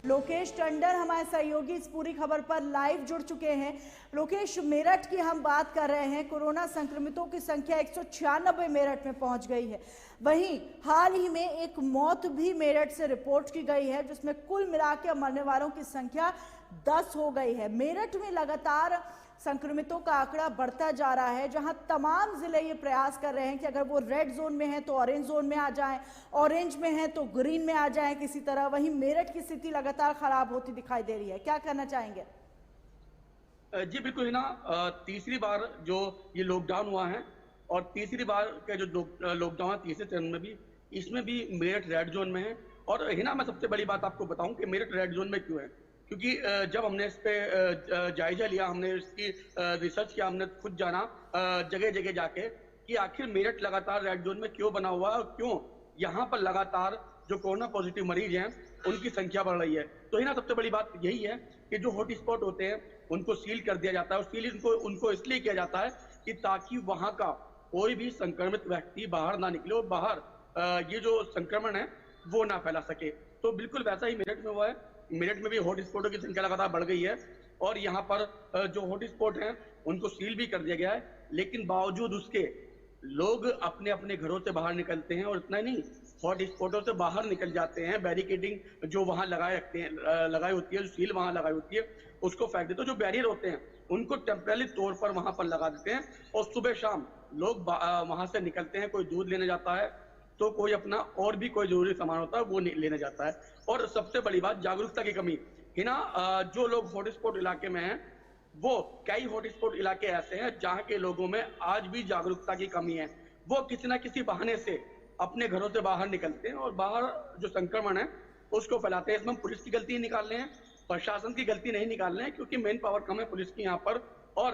लोकेश टंडन हमारे सहयोगी इस पूरी खबर पर लाइव जुड़ चुके हैं। लोकेश, मेरठ की हम बात कर रहे हैं। कोरोना संक्रमितों की संख्या 196 मेरठ में पहुंच गई है। वहीं हाल ही में एक मौत भी मेरठ से रिपोर्ट की गई है, जिसमें कुल मिलाकर मरने वालों की संख्या 10 हो गई है। मेरठ में लगातार संक्रमितों का आंकड़ा बढ़ता जा रहा है, जहां तमाम जिले ये प्रयास कर रहे हैं कि अगर वो रेड जोन में है तो ऑरेंज जोन में आ जाएं, ऑरेंज में है तो ग्रीन में आ जाएं किसी तरह। वहीं मेरठ की स्थिति लगातार खराब होती दिखाई दे रही है, क्या कहना चाहेंगे? जी बिल्कुल ना, तीसरी बार जो ये लॉकडाउन हुआ है और तीसरी बार का जो लॉकडाउन है तीसरे चरण में भी, इसमें भी मेरठ रेड जोन में है। और हिना, मैं सबसे बड़ी बात आपको बताऊं कि मेरठ रेड जोन में क्यों है, क्योंकि जब हमने इस पे जायजा लिया, हमने इसकी रिसर्च किया, हमने खुद जाना जगह जगह जाके कि आखिर मेरठ लगातार रेड जोन में क्यों बना हुआ है और क्यों यहाँ पर लगातार जो कोरोना पॉजिटिव मरीज हैं उनकी संख्या बढ़ रही है। तो ही ना, सबसे बड़ी बात यही है कि जो हॉट स्पॉट होते हैं उनको सील कर दिया जाता है। और सील उनको इसलिए किया जाता है कि ताकि वहां का कोई भी संक्रमित व्यक्ति बाहर ना निकले और बाहर ये जो संक्रमण है वो ना फैला सके। तो बिल्कुल वैसा ही मेरठ में हुआ है। मेरठ में भी हॉट स्पॉटों की संख्या लगातार बढ़ गई है और यहाँ पर जो हॉट स्पॉट हैं उनको सील भी कर दिया गया है, लेकिन बावजूद उसके लोग अपने अपने घरों से बाहर निकलते हैं। और इतना ही नहीं, हॉट स्पॉटों से बाहर निकल जाते हैं, बैरिकेडिंग जो वहां लगाए रखते हैं, लगाई होती है, जो सील वहां लगाई होती है उसको फेंक देते हैं। जो बैरियर होते हैं उनको टेम्पररी तौर पर वहां पर लगा देते हैं और सुबह शाम लोग वहां से निकलते हैं। कोई दूध लेने जाता है तो कोई अपना और भी कोई जरूरी सामान होता है वो लेने जाता है। और सबसे बड़ी बात, जागरूकता की कमी है ना। जो लोग हॉटस्पॉट इलाके में हैं, वो कई हॉटस्पॉट इलाके ऐसे हैं जहां के लोगों में आज भी जागरूकता की कमी है। वो किसी ना किसी बहाने से अपने घरों से बाहर निकलते हैं और बाहर जो संक्रमण है उसको फैलाते हैं। इसमें पुलिस की गलती निकाल रहे हैं, प्रशासन की गलती नहीं निकाल रहे हैं, क्योंकि मेन पावर कम है पुलिस की यहाँ पर। और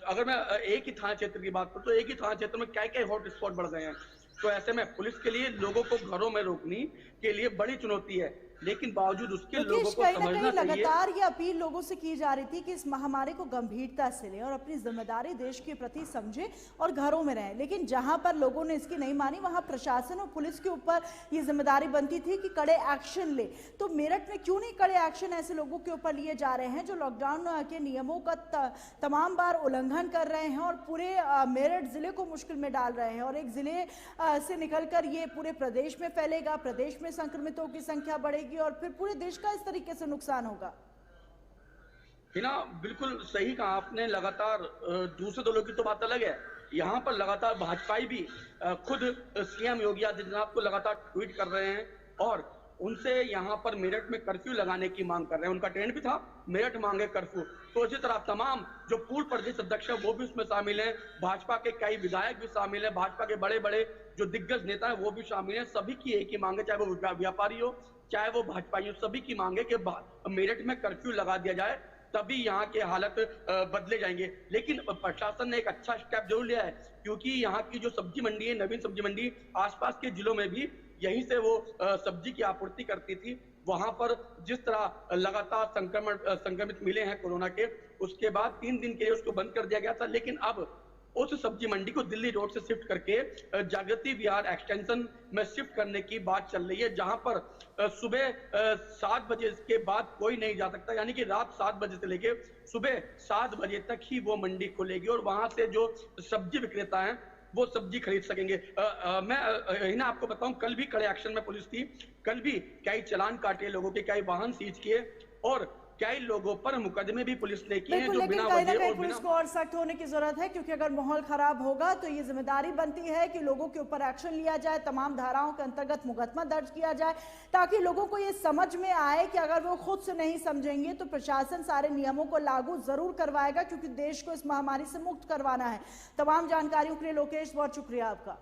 अगर मैं एक ही थाना क्षेत्र की बात करूं तो एक ही थाना क्षेत्र में क्या क्या हॉटस्पॉट बढ़ गए हैं। तो ऐसे में पुलिस के लिए लोगों को घरों में रोकने के लिए बड़ी चुनौती है, लेकिन बावजूद उसके लोगों को समझना चाहिए। लगातार ये अपील लोगों से की जा रही थी कि इस महामारी को गंभीरता से लें और अपनी जिम्मेदारी देश के प्रति समझें और घरों में रहें। लेकिन जहां पर लोगों ने इसकी नहीं मानी, वहां प्रशासन और पुलिस के ऊपर ये जिम्मेदारी बनती थी कि कड़े एक्शन ले। तो मेरठ में क्यों नहीं कड़े एक्शन ऐसे लोगों के ऊपर लिए जा रहे हैं जो लॉकडाउन के नियमों का तमाम बार उल्लंघन कर रहे हैं और पूरे मेरठ जिले को मुश्किल में डाल रहे हैं? और एक जिले से निकलकर ये पूरे प्रदेश में फैलेगा, प्रदेश में संक्रमितों की संख्या बढ़ेगी और फिर पूरे देश का इस तरीके से नुकसान होगा। हिना, बिल्कुल सही कहा आपने। लगातार दूसरे दलों की तो बात अलग है, यहाँ पर लगातार भाजपाई भी खुद सीएम योगी आदित्यनाथ को लगातार ट्वीट कर रहे हैं और उनसे यहाँ पर मेरठ में कर्फ्यू लगाने की मांग कर रहे हैं। उनका ट्रेंड भी था मेरठ मांगे कर्फ्यू। तो इसी तरह तमाम जो पूर्व प्रदेश अध्यक्ष है वो भी उसमें शामिल हैं, भाजपा के कई विधायक भी शामिल हैं, भाजपा के बड़े बड़े जो दिग्गज नेता है वो भी शामिल हैं। सभी की एक ही मांग है, चाहे वो व्यापारी हो चाहे वो भाजपाई हो, सभी की मांग है कि मेरठ में कर्फ्यू लगा दिया जाए, तभी यहाँ के हालत बदले जाएंगे। लेकिन प्रशासन ने एक अच्छा स्टेप जरूर लिया है, क्योंकि यहाँ की जो सब्जी मंडी है, नवीन सब्जी मंडी, आसपास के जिलों में भी यहीं से वो सब्जी की आपूर्ति करती थी। वहां पर जिस तरह लगातार संक्रमित मिले हैं कोरोना के, उसके बाद 3 दिन के लिए उसको बंद कर दिया गया था। लेकिन अब उस सब्जी मंडी को दिल्ली रोड से शिफ्ट करके जागृति विहार एक्सटेंशन में शिफ्ट करने की बात चल रही है, जहां पर सुबह 7 बजे के बाद कोई नहीं जा सकता, यानी कि रात 7 बजे से लेके सुबह 7 बजे तक ही वो मंडी खुलेगी और वहां से जो सब्जी विक्रेता हैं वो सब्जी खरीद सकेंगे। मैं ना आपको बताऊं, कल भी कड़े एक्शन में पुलिस थी। कल भी कई चालान काटे लोगों के, कई वाहन सीज किए और कई लोगों पर मुकदमे भी पुलिस ने किए हैं जो बिना वजह और पुलिस को और सख्त होने की जरूरत है, क्योंकि अगर माहौल खराब होगा तो ये जिम्मेदारी बनती है कि लोगों के ऊपर एक्शन लिया जाए, तमाम धाराओं के अंतर्गत मुकदमा दर्ज किया जाए, ताकि लोगों को ये समझ में आए कि अगर वो खुद से नहीं समझेंगे तो प्रशासन सारे नियमों को लागू जरूर करवाएगा, क्योंकि देश को इस महामारी से मुक्त करवाना है। तमाम जानकारियों के लिए लोकेश, बहुत शुक्रिया आपका।